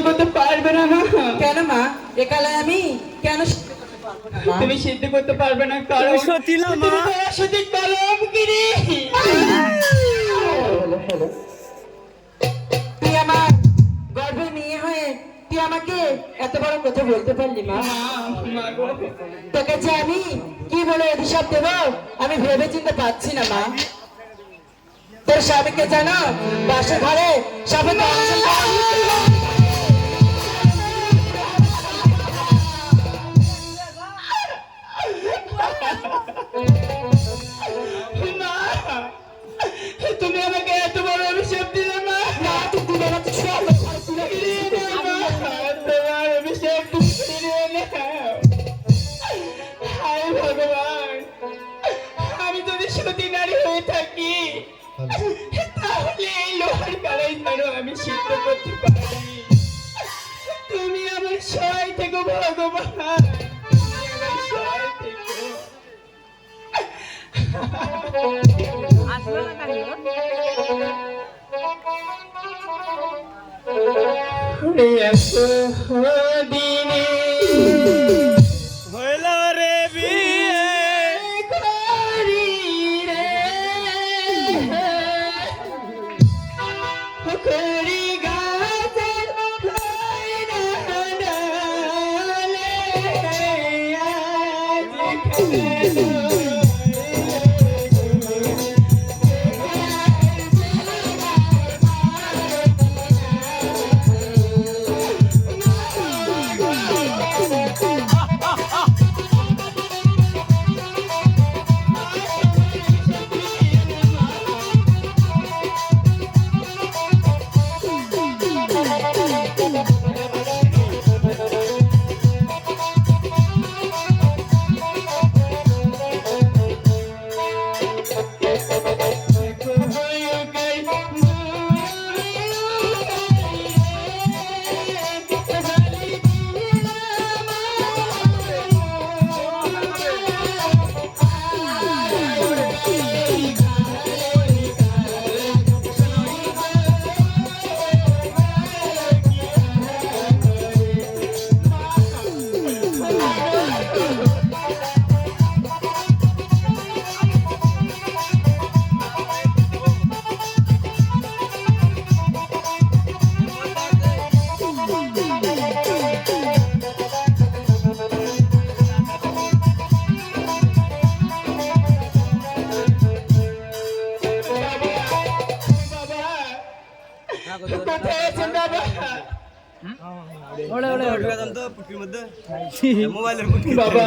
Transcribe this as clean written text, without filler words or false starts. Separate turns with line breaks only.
করতে পারবে না মা।
কেন মা, একালে আমি কেন
তুমি সিদ্ধ করতে পারবে না কারণ
সতীলা মা।
তুমি তো সতী কলঙ্কিনী।
তুই আমার গর্ভে মেয়ে হয়ে তুই আমাকে এত বড় কথা বলতে পারলি মা?
মা গো,
তোকে যে আমি কি বলে অভিশাপ দেবো আমি ভেবে চিনতে পারছি না মা। তোর স্বামীকে জানো বাসা ঘরে সবে
মা, তুমি আমাকে এত বড় অভিশাপ দিলে মা। ফিরিয়ে নাও মা, তোমার অভিশাপ তুমি ফিরিয়ে নাও। হায় ভগবান, আমি যদি সতী নারী হয়ে থাকি তাহলে এই লোহার কালাই যেন আমি সিদ্ধ করতে পারি। তুমি আমার সহায় থেকো ভগবান, তুমি আমার সহায় থেকো। দিনে
হইল রে বিয়ে
করি রে, করি গাছের খয়রা ডালে, আজ কেন কোথায় আছেন বাবা?
ওলে ওলে ওলে তো পুটকির মধ্যে মোবাইলের
বাবা